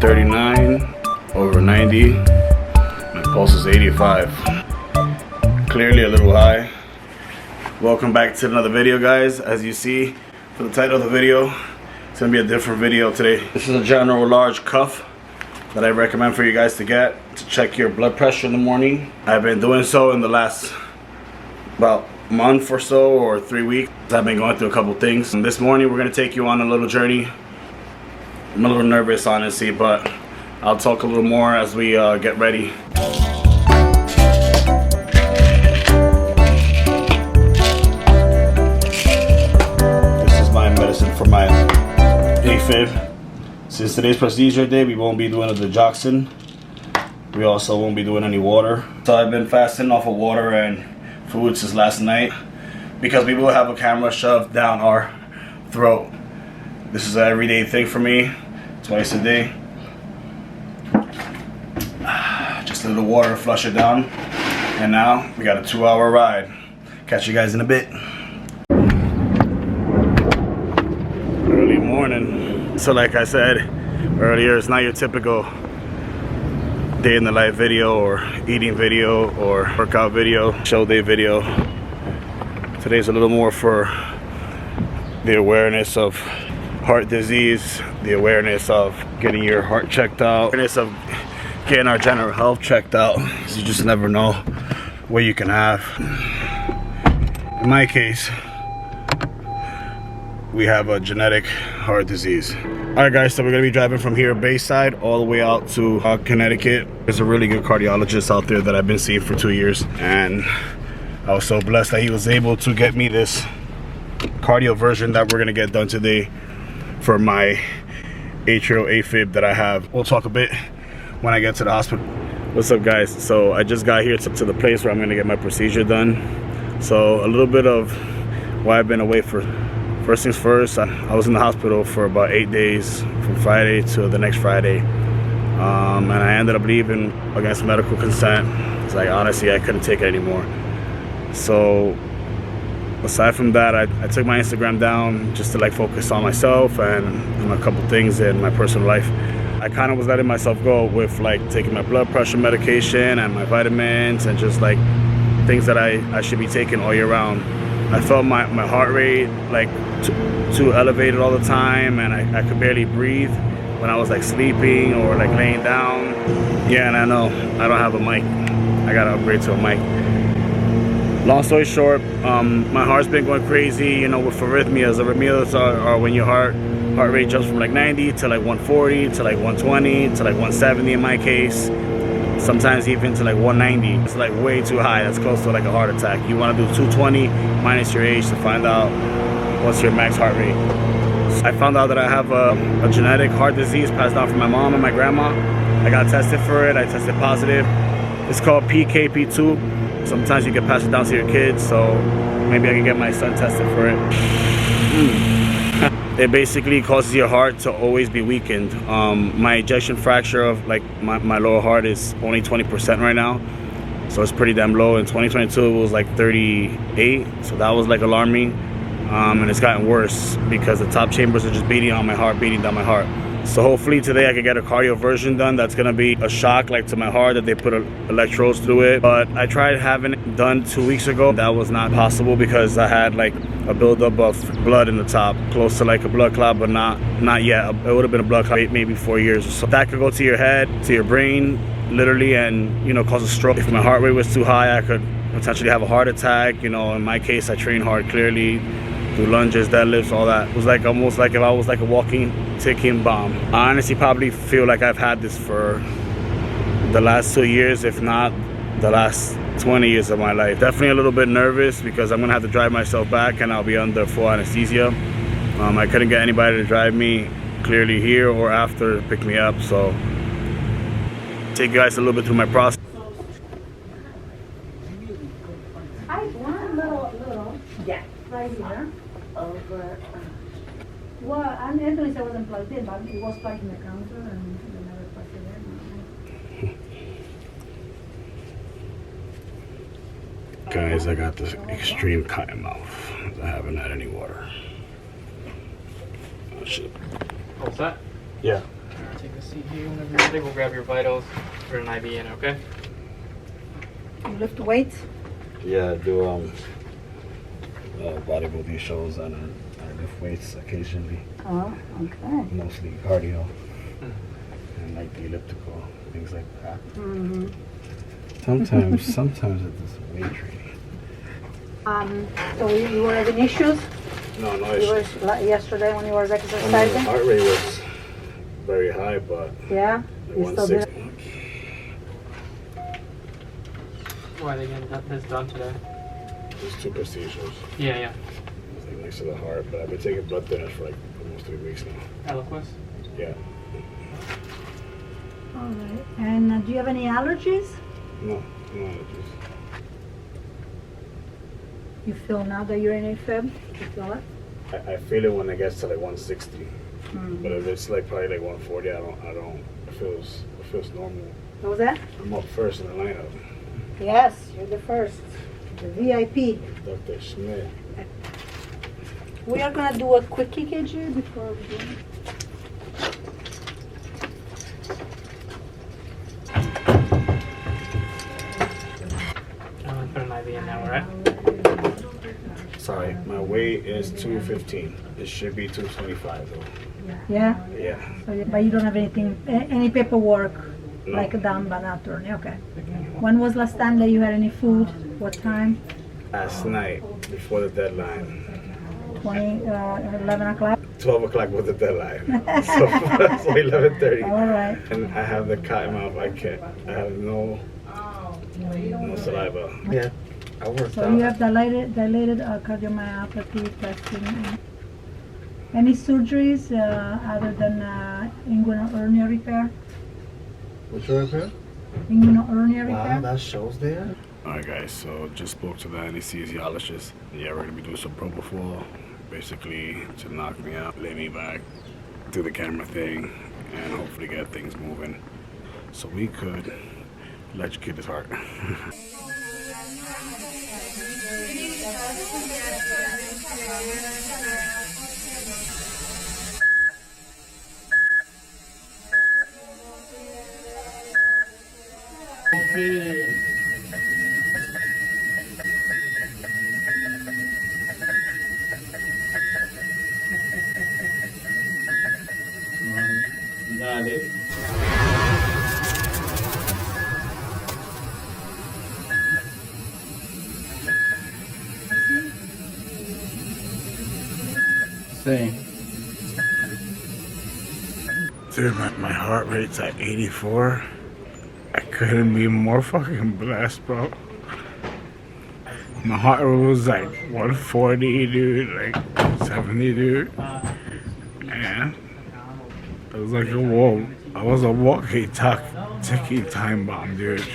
139 over 90. My pulse is 85. Clearly a little high. Welcome back to another video, guys. As you see for the title of the video, it's gonna be a different video today. This is a general large cuff that I recommend for you guys to get to check your blood pressure in the morning. I've been doing so in the last about month or so, or 3 weeks. I've been going through a couple things. And this morning we're gonna take you on a little journey. I'm a little nervous, honestly, but I'll talk a little more as we get ready. This is my medicine for my AFib. Since today's procedure day, we won't be doing the digoxin. We also won't be doing any water. So I've been fasting off of water and food since last night because we will have a camera shoved down our throat. This is an everyday thing for me, twice a day. Just a little water, flush it down. And now we got a 2-hour ride. Catch you guys in a bit. Early morning. So like I said earlier, it's not your typical day in the life video or eating video or workout video, show day video. Today's a little more for the awareness of heart disease, the awareness of getting your heart checked out, awareness of getting our general health checked out. You just never know what you can have. In my case, we have a genetic heart disease. Alright guys, so we're going to be driving from here, Bayside, all the way out to Connecticut. There's a really good cardiologist out there that I've been seeing for 2 years. And I was so blessed that he was able to get me this CardioVersion that we're going to get done today for my atrial AFib that I have. We'll talk a bit when I get to the hospital. What's up guys? So I just got here to the place where I'm going to get my procedure done. So a little bit of why I've been away for... First things first, I was in the hospital for about 8 days, from Friday to the next Friday. And I ended up leaving against medical consent. It's like, honestly, I couldn't take it anymore. So aside from that, I took my Instagram down just to like focus on myself and a couple things in my personal life. I kind of was letting myself go with like taking my blood pressure medication and my vitamins and just like things that I should be taking all year round. I felt my heart rate like too elevated all the time, and I could barely breathe when I was like sleeping or like laying down. Yeah, and I know I don't have a mic. I gotta upgrade to a mic. Long story short, my heart's been going crazy, you know, with arrhythmias. Arrhythmias are when your heart rate jumps from like 90 to like 140 to like 120 to like 170 in my case. Sometimes even to like 190. It's like way too high. That's close to like a heart attack. You want to do 220 minus your age to find out what's your max heart rate. I found out that I have a genetic heart disease passed down from my mom and my grandma. I got tested for it. I tested positive. It's called PKP2. Sometimes you can pass it down to your kids, so maybe I can get my son tested for it. It basically causes your heart to always be weakened. My ejection fraction of like my lower heart is only 20% right now, so it's pretty damn low. In 2022 it was like 38, so that was like alarming. And it's gotten worse because the top chambers are just beating on my heart, beating down my heart. So hopefully today I can get a CardioVersion done. That's gonna be a shock like to my heart that they put electrodes through it. But I tried having it done 2 weeks ago. That was not possible because I had like a buildup of blood in the top, close to like a blood clot, but not yet. It would have been a blood clot maybe 4 years or so. That could go to your head, to your brain, literally, and you know, cause a stroke. If my heart rate was too high, I could potentially have a heart attack. You know, in my case, I train hard clearly. Do lunges, deadlifts, all that. It was like almost like if I was like a walking, ticking bomb. I honestly probably feel like I've had this for the last 2 years, if not the last 20 years of my life. Definitely a little bit nervous because I'm gonna have to drive myself back and I'll be under full anesthesia. I couldn't get anybody to drive me clearly here or after to pick me up, so take you guys a little bit through my process. Yeah. Right here. Over. Well, and Anthony said it wasn't plugged in, but it was plugged in the counter and they never plugged it in. Guys, I got this extreme cotton mouth. I haven't had any water. Oh shit. All set? Yeah. Take a seat here whenever you're ready. We'll grab your vitals, put an IV in, okay? You lift weights? Yeah, I do bodybuilding shows and I lift weights occasionally. Oh, okay. Mostly cardio and like the elliptical, things like that. Mm-hmm. Sometimes it does weight training. So you were having issues? No You issues. were yesterday when you were I mean, exercising? heart rate was very high, but Yeah? like You still did 160. Why are they getting this done today? There's 2 procedures. Yeah. It's like next to the heart, but I've been taking blood thinners for like almost 3 weeks now. Eliquis? Yeah. All right. And do you have any allergies? No allergies. You feel now that you're in AFib? You feel it? I feel it when it gets to like 160, Mm. but if it's like probably like 140, I don't. It feels normal. What was that? I'm up first in the lineup. Yes, you're the first. The VIP. Dr. Schmidt. We are gonna do a quick EKG before we do. I'm gonna put an IV in now, alright? Sorry, my weight is 215. It should be 225 though. Yeah? Yeah. So, but you don't have anything, any paperwork No. like done by an attorney? Okay. When was last time that you had any food? What time? Last night, before the deadline. 11 o'clock? 12 o'clock was the deadline. So 11:30. All right. And I have the cotton mouth. I have no saliva. Yeah, I worked So out. you have dilated cardiomyopathy testing. Any surgeries other than inguinal hernia repair? Which repair? Inguinal hernia repair? that shows there. Alright guys, so just spoke to the anesthesiologist. Yeah, we're gonna be doing some propofol, basically to knock me out, lay me back, do the camera thing, and hopefully get things moving. So we could electrocute his heart. See. Dude, my heart rate's at 84. I couldn't be more fucking blessed, bro. My heart rate was like 140, dude, like 70, dude. And it was like I was a walking, ticking time bomb, dude.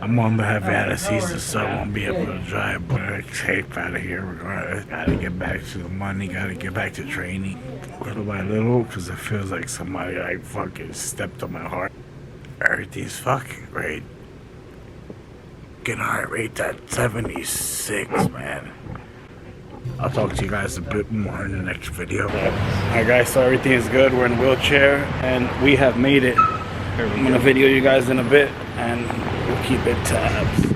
I'm on the heavy anesthesia, so I won't be able to drive, but I safe out of here regardless. Gotta get back to the money, gotta get back to training. Little by little, because it feels like somebody like fucking stepped on my heart. Everything's fucking great. Getting heart rate at 76, man. I'll talk to you guys a bit more in the next video. Alright guys, so everything is good. We're in a wheelchair and we have made it. I'm gonna video you guys in a bit and we'll keep it tabs.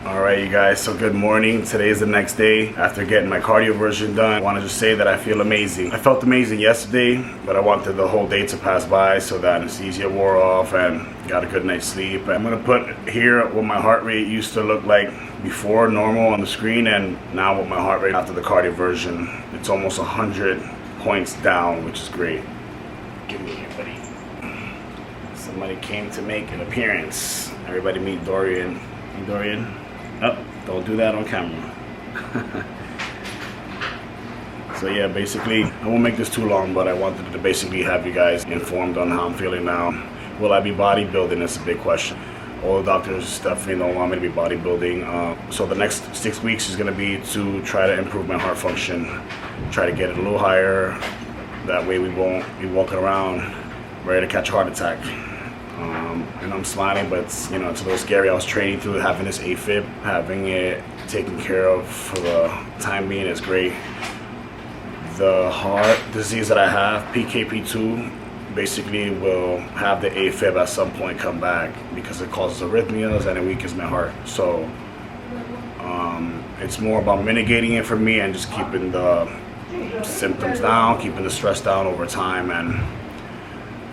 Alright you guys, so good morning. Today is the next day after getting my CardioVersion done. I want to just say that I feel amazing. I felt amazing yesterday, but I wanted the whole day to pass by so the anesthesia wore off and got a good night's sleep. I'm going to put here what my heart rate used to look like before normal on the screen and now what my heart rate after the CardioVersion. It's almost 100 points down, which is great. Give me here, buddy. Somebody came to make an appearance. Everybody meet Dorian. Hey, Dorian. Oh, don't do that on camera. So yeah, basically, I won't make this too long, but I wanted to basically have you guys informed on how I'm feeling now. Will I be bodybuilding? That's a big question. All the doctors definitely don't want me to be bodybuilding. So the next 6 weeks is gonna be to try to improve my heart function, try to get it a little higher. That way we won't be walking around ready to catch a heart attack. And I'm smiling, but it's, you know, it's a little scary. I was training through having this AFib, having it taken care of for the time being is great. The heart disease that I have, PKP2, basically will have the AFib at some point come back because it causes arrhythmias and it weakens my heart. So it's more about mitigating it for me and just keeping the symptoms down, keeping the stress down over time, and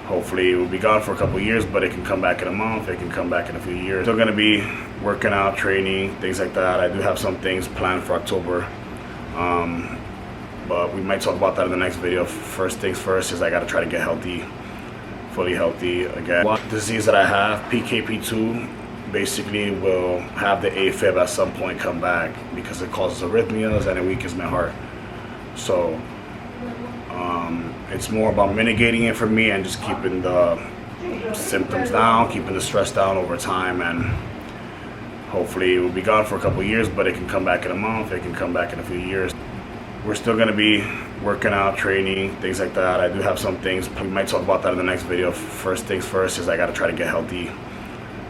hopefully it will be gone for a couple of years, but it can come back in a month, it can come back in a few years. Still gonna be working out, training, things like that. I do have some things planned for October, but we might talk about that in the next video. First things first is I gotta try to get healthy, fully healthy again. One disease that I have, PKP2, basically will have the AFib at some point come back because it causes arrhythmias and it weakens my heart. So it's more about mitigating it for me and just keeping the symptoms down, keeping the stress down over time, and hopefully it will be gone for a couple of years, but it can come back in a month, it can come back in a few years. We're still gonna be working out, training, things like that. I do have some things, we might talk about that in the next video. First things first is I gotta try to get healthy,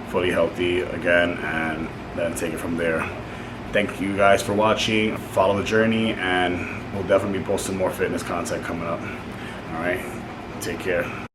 fully healthy again, and then take it from there. Thank you guys for watching. Follow the journey, and we'll definitely be posting more fitness content coming up. All right, take care.